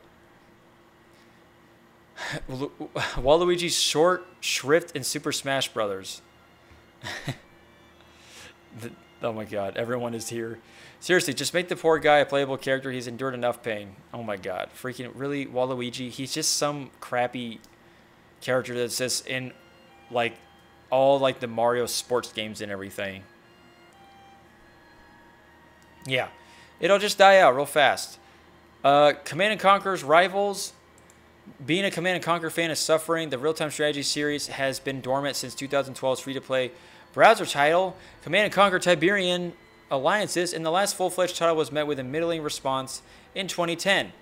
Waluigi's short shrift in Super Smash Brothers. Oh my god, everyone is here. Seriously, just make the poor guy a playable character. He's endured enough pain. Oh my god. Freaking, really, Waluigi? He's just some crappy character that's just in, like, all, like, the Mario sports games and everything. Yeah. It'll just die out real fast. Command & Conquer's Rivals. Being a Command & Conquer fan is suffering. The real-time strategy series has been dormant since 2012's free-to-play browser title, Command & Conquer Tiberian Alliances, and the last full-fledged title was met with a middling response in 2010.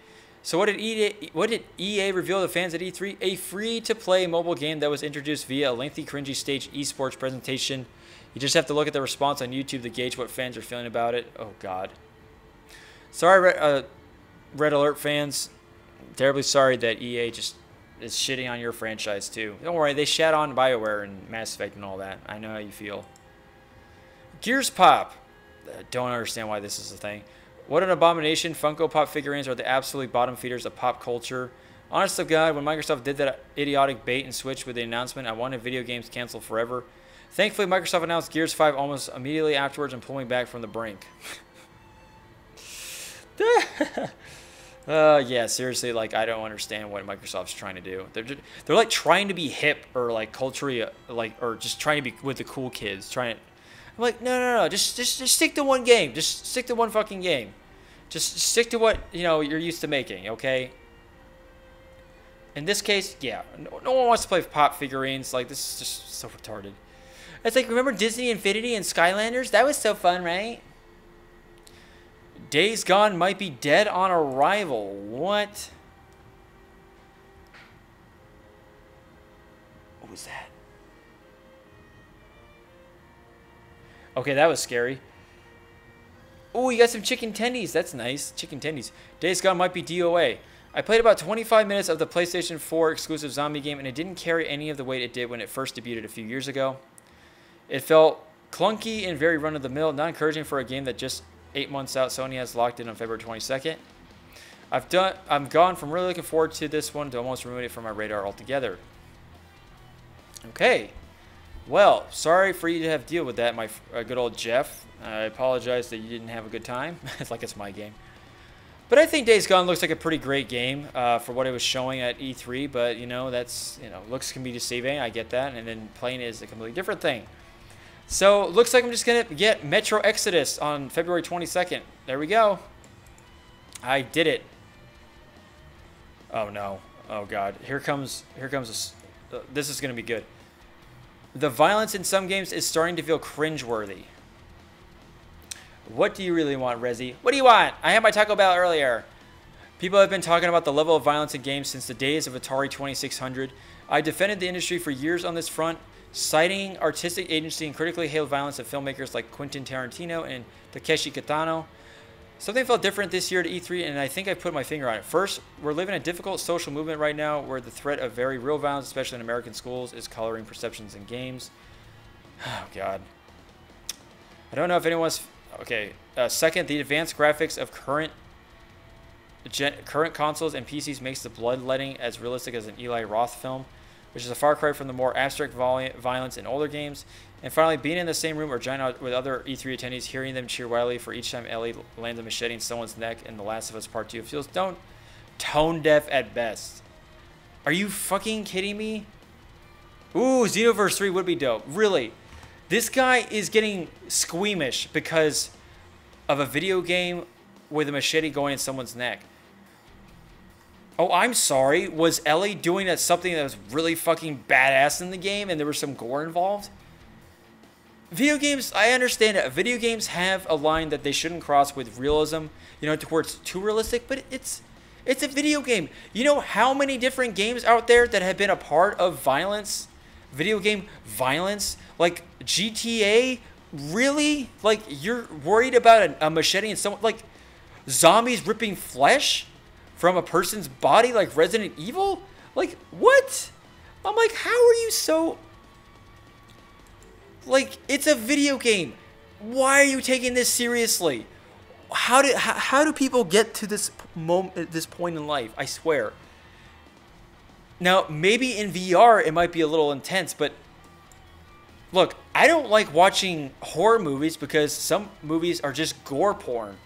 So what did EA reveal to fans at E3? A free-to-play mobile game that was introduced via a lengthy, cringy stage esports presentation. You just have to look at the response on YouTube to gauge what fans are feeling about it. Oh, God. Sorry, Red Alert fans. Terribly sorry that EA just is shitting on your franchise, too. Don't worry, they shat on BioWare and Mass Effect and all that. I know how you feel. Gears Pop. Don't understand why this is a thing. What an abomination. Funko Pop figurines are the absolute bottom feeders of pop culture. Honest to God, when Microsoft did that idiotic bait and switch with the announcement, I wanted video games canceled forever. Thankfully, Microsoft announced Gears 5 almost immediately afterwards and pulled me back from the brink. Yeah, seriously, like, I don't understand what Microsoft's trying to do. They're like trying to be hip or like culturally, like, or just trying to be with the cool kids. I'm like, no, just stick to one game. Just stick to one fucking game. Just stick to what, you know, you're used to making, okay? In this case, yeah, no one wants to play pop figurines. Like, this is just so retarded. It's like, remember Disney Infinity and Skylanders? That was so fun, right? Days Gone might be dead on arrival. What? What was that? Okay, that was scary. Oh, you got some chicken tendies. That's nice. Chicken tendies. Days Gone might be DOA. I played about 25 minutes of the PlayStation 4 exclusive zombie game, and it didn't carry any of the weight it did when it first debuted a few years ago. It felt clunky and very run-of-the-mill, not encouraging for a game that just 8 months out. Sony has locked in on February 22nd. I'm gone from really looking forward to this one to almost removing it from my radar altogether. Okay. Well, sorry for you to have to deal with that, my good old Jeff. I apologize that you didn't have a good time. It's like it's my game. But I think Days Gone looks like a pretty great game for what it was showing at E3. But, you know, that's, you know, looks can be deceiving. I get that. And then playing it is a completely different thing. So, looks like I'm just going to get Metro Exodus on February 22nd. There we go. I did it. Oh, no. Oh, God. Here comes this is going to be good. The violence in some games is starting to feel cringeworthy. What do you really want, Rezi? What do you want? I had my Taco Bell earlier. People have been talking about the level of violence in games since the days of Atari 2600. I defended the industry for years on this front, citing artistic agency and critically hailed violence of filmmakers like Quentin Tarantino and Takeshi Kitano. Something felt different this year at E3, and I think I put my finger on it. First, we're living a difficult social movement right now where the threat of very real violence, especially in American schools, is coloring perceptions in games. Oh, God. I don't know if anyone's... Okay. Second, the advanced graphics of current consoles and PCs makes the bloodletting as realistic as an Eli Roth film, which is a far cry from the more abstract violence in older games. And finally, being in the same room or joining out with other E3 attendees, hearing them cheer wildly for each time Ellie lands a machete in someone's neck in The Last of Us Part 2 feels tone deaf at best. Are you fucking kidding me? Ooh, Xenoverse 3 would be dope. Really. This guy is getting squeamish because of a video game with a machete going in someone's neck. Oh, I'm sorry. Was Ellie doing something that was really fucking badass in the game and there was some gore involved? Video games, I understand it. Video games have a line that they shouldn't cross with realism, you know, towards too realistic, but it's a video game. You know how many different games out there that have been a part of violence? Video game violence? Like GTA? Really? Like, you're worried about a machete and someone, like, zombies ripping flesh from a person's body like Resident Evil? Like, what? I'm like, how are you so... Like, it's a video game. Why are you taking this seriously? How do people get to this moment, this point in life? I swear. Now, maybe in VR it might be a little intense, but look, I don't like watching horror movies because some movies are just gore porn.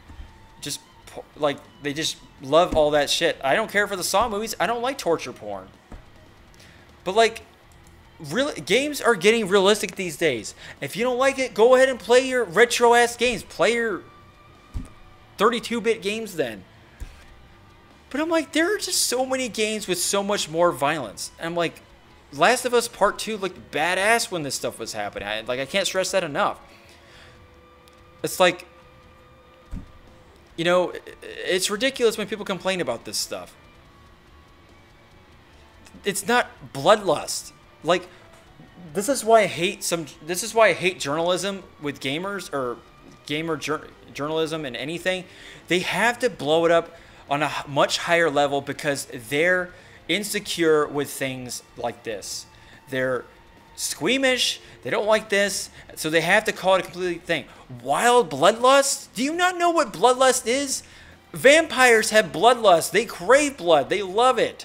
Just like, they just love all that shit. I don't care for the Saw movies. I don't like torture porn. But like, really, games are getting realistic these days. If you don't like it, go ahead and play your retro ass games. Play your 32-bit games then. But I'm like, there are just so many games with so much more violence. And I'm like, Last of Us Part 2 looked badass when this stuff was happening. I can't stress that enough. It's like, you know, it's ridiculous when people complain about this stuff. It's not bloodlust. Like, this is why I hate journalism with gamers, or journalism and anything. They have to blow it up on a much higher level because they're insecure with things like this. They're squeamish. They don't like this, so they have to call it a completely thing. Wild bloodlust? Do you not know what bloodlust is? Vampires have bloodlust. They crave blood. They love it.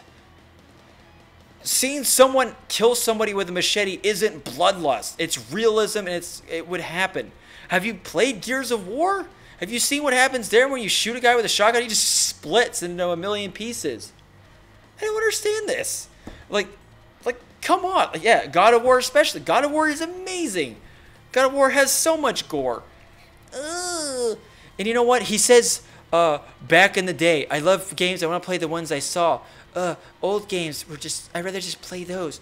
seeing someone kill somebody with a machete isn't bloodlust. It's realism, and it would happen. Have you played Gears of War? Have you seen what happens there when you shoot a guy with a shotgun? He just splits into a million pieces. I don't understand this. Like, come on. Yeah, God of War especially. God of War is amazing. God of War has so much gore. Ugh. And you know what? He says, back in the day, I love games. I want to play the ones I saw. Old games were I'd rather just play those.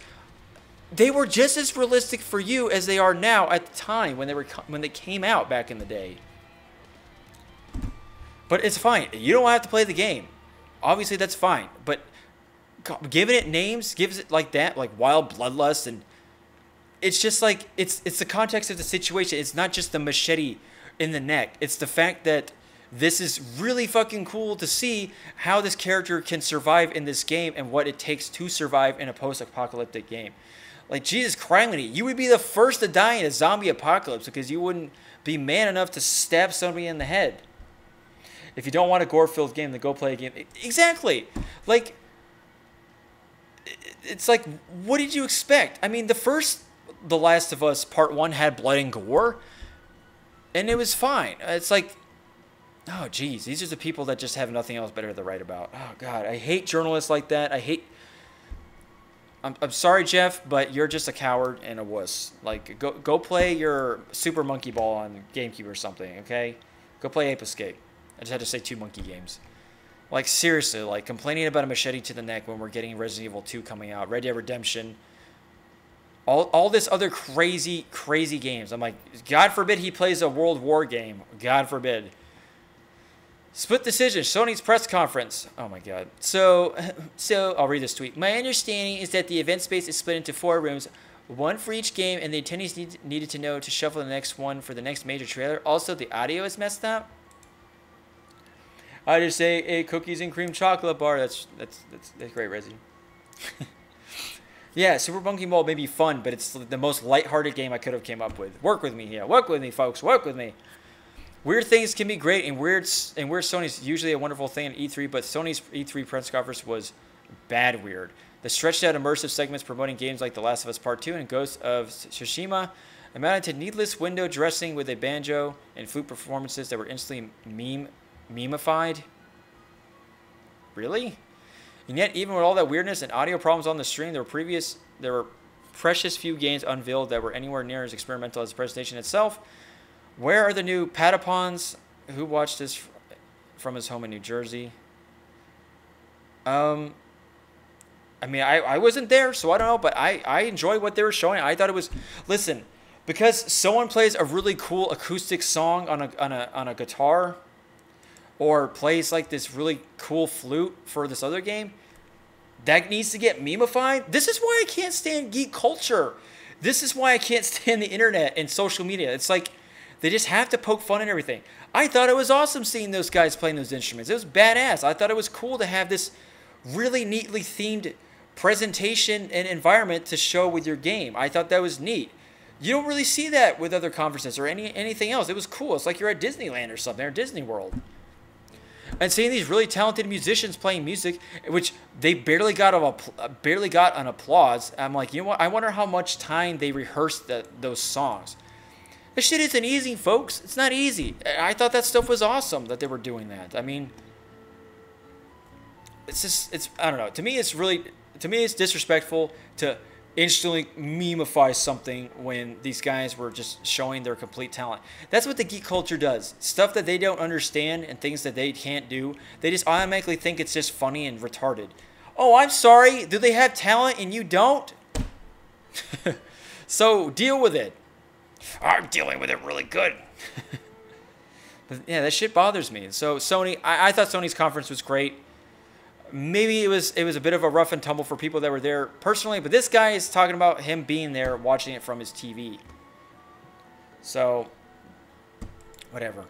They were just as realistic for you as they are now at the time when they came out back in the day. But it's fine. You don't have to play the game. Obviously, that's fine. But giving it names, gives it like that, like wild bloodlust, and it's just like it's the context of the situation. It's not just the machete in the neck. It's the fact that this is really fucking cool to see how this character can survive in this game and what it takes to survive in a post-apocalyptic game. Like, Jesus criminy, you would be the first to die in a zombie apocalypse because you wouldn't be man enough to stab somebody in the head. If you don't want a gore-filled game, then go play a game. Exactly. Like, it's like, what did you expect? I mean, The Last of Us Part 1 had blood and gore, and it was fine. It's like, oh, geez, these are the people that just have nothing else better to write about. Oh, God, I hate journalists like that. I'm sorry, Jeff, but you're just a coward and a wuss. Like, go play your Super Monkey Ball on GameCube or something, okay? Go play Ape Escape. I just had to say 2 monkey games. Like, seriously, like, complaining about a machete to the neck when we're getting Resident Evil 2 coming out, Red Dead Redemption, all this other crazy, crazy games. I'm like, God forbid he plays a World War game. God forbid. Split decision, Sony's press conference. Oh my God. So I'll read this tweet. My understanding is that the event space is split into 4 rooms, 1 for each game, and the attendees needed to know to shuffle the next one for the next major trailer. Also, the audio is messed up. I just say a cookies and cream chocolate bar. That's great, Resi. Yeah, Super Monkey Ball may be fun, but it's the most lighthearted game I could have came up with. Work with me here. Work with me, folks. Work with me. Weird things can be great, and weird Sony's usually a wonderful thing in E3, but Sony's E3 press conference was bad weird. The stretched out immersive segments promoting games like The Last of Us Part 2 and Ghost of Tsushima amounted to needless window dressing with a banjo and flute performances that were instantly memeified. Really? And yet, even with all that weirdness and audio problems on the stream, there were precious few games unveiled that were anywhere near as experimental as the presentation itself. Where are the new Patapons? Who watched this from his home in New Jersey? I mean, I wasn't there, so I don't know, but I enjoyed what they were showing. I thought it was, listen, because someone plays a really cool acoustic song on a guitar, or plays like this really cool flute for this other game, that needs to get memeified. This is why I can't stand geek culture. This is why I can't stand the internet and social media. It's like they just have to poke fun at everything. I thought it was awesome seeing those guys playing those instruments. It was badass. I thought it was cool to have this really neatly themed presentation and environment to show with your game. I thought that was neat. You don't really see that with other conferences or anything else. It was cool. It's like you're at Disneyland or something, or Disney World. And seeing these really talented musicians playing music, which they barely got an applause. I'm like, you know what? I wonder how much time they rehearsed those songs. This shit isn't easy, folks. It's not easy. I thought that stuff was awesome that they were doing that. I mean, I don't know. To me, it's disrespectful to instantly memeify something when these guys were just showing their complete talent. That's what the geek culture does. Stuff that they don't understand and things that they can't do, they just automatically think it's just funny and retarded. Oh, I'm sorry. Do they have talent and you don't? So deal with it. I'm dealing with it really good. But yeah, that shit bothers me. So Sony, I thought Sony's conference was great. Maybe it was a bit of a rough and tumble for people that were there personally, but this guy is talking about him being there, watching it from his TV. So, whatever.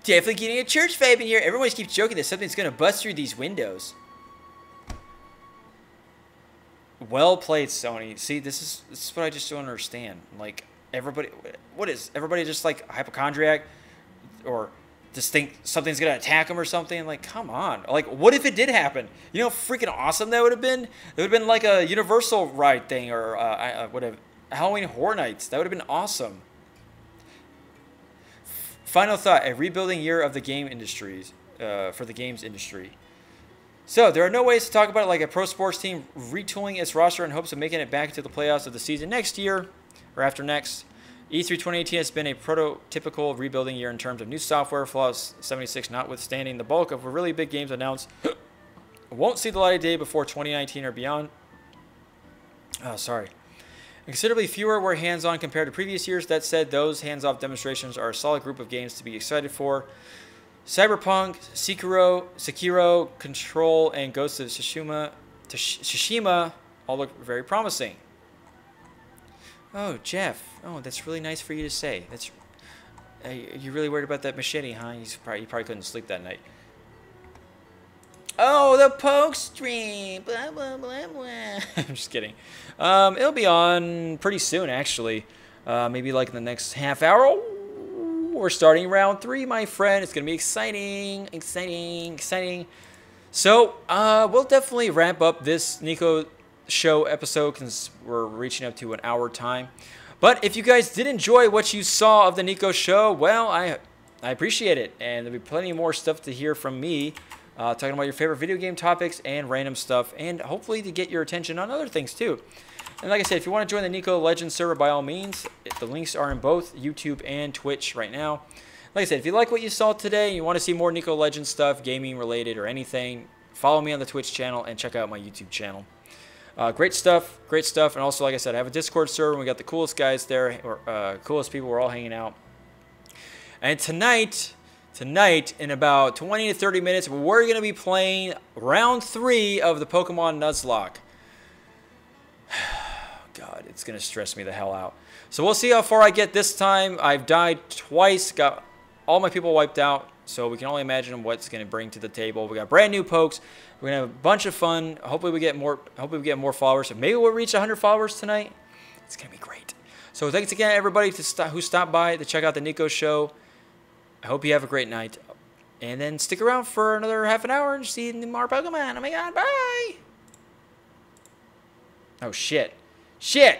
Definitely getting a church vibe in here. Everyone just keeps joking that something's going to bust through these windows. Well played, Sony. See, this is what I just don't understand. Like, everybody just like a hypochondriac? Or just think something's gonna attack them or something. Like, come on. Like, what if it did happen? You know, how freaking awesome that would have been. It would have been like a Universal ride thing, or whatever, Halloween Horror Nights. That would have been awesome. Final thought: a rebuilding year of the game industries for the games industry. So there are no ways to talk about it like a pro sports team retooling its roster in hopes of making it back to the playoffs of the season next year or after next. E3 2018 has been a prototypical rebuilding year in terms of new software, Fallout 76 notwithstanding. The bulk of really big games announced won't see the light of day before 2019 or beyond. Oh, sorry. Considerably fewer were hands-on compared to previous years. That said, those hands-off demonstrations are a solid group of games to be excited for. Cyberpunk, Sekiro, Control, and Ghost of Tsushima all look very promising. Oh, Jeff. Oh, that's really nice for you to say. That's. You're really worried about that machete, huh? You probably couldn't sleep that night. Oh, the poke stream. Blah, blah, blah, blah. I'm just kidding. It'll be on pretty soon, actually. Maybe like in the next half hour. We're starting round 3, my friend. It's going to be exciting, exciting, exciting. So, we'll definitely wrap up this Nico show episode because we're reaching up to an hour time. But if you guys did enjoy what you saw of the Nico show, well, I appreciate it. And there'll be plenty more stuff to hear from me, talking about your favorite video game topics and random stuff, and hopefully to get your attention on other things too. And like I said, if you want to join the NikoTheLegend server, by all means, the links are in both YouTube and Twitch right now. Like I said, if you like what you saw today and you want to see more NikoTheLegend stuff, gaming related or anything, follow me on the Twitch channel and check out my YouTube channel. Great stuff, great stuff. And also, like I said, I have a Discord server and we got the coolest guys there, or coolest people. We're all hanging out. And tonight, in about 20 to 30 minutes, we're going to be playing round 3 of the Pokemon Nuzlocke. God, it's going to stress me the hell out. So we'll see how far I get this time. I've died twice, got all my people wiped out, so we can only imagine what's going to bring to the table. We got brand new pokes. We're going to have a bunch of fun. Hopefully we get more followers. So maybe we'll reach 100 followers tonight. It's going to be great. So thanks again, everybody who stopped by to check out the Nico show. I hope you have a great night. And then stick around for another half an hour and see more Pokemon. Oh my god, bye! Oh, shit. Shit!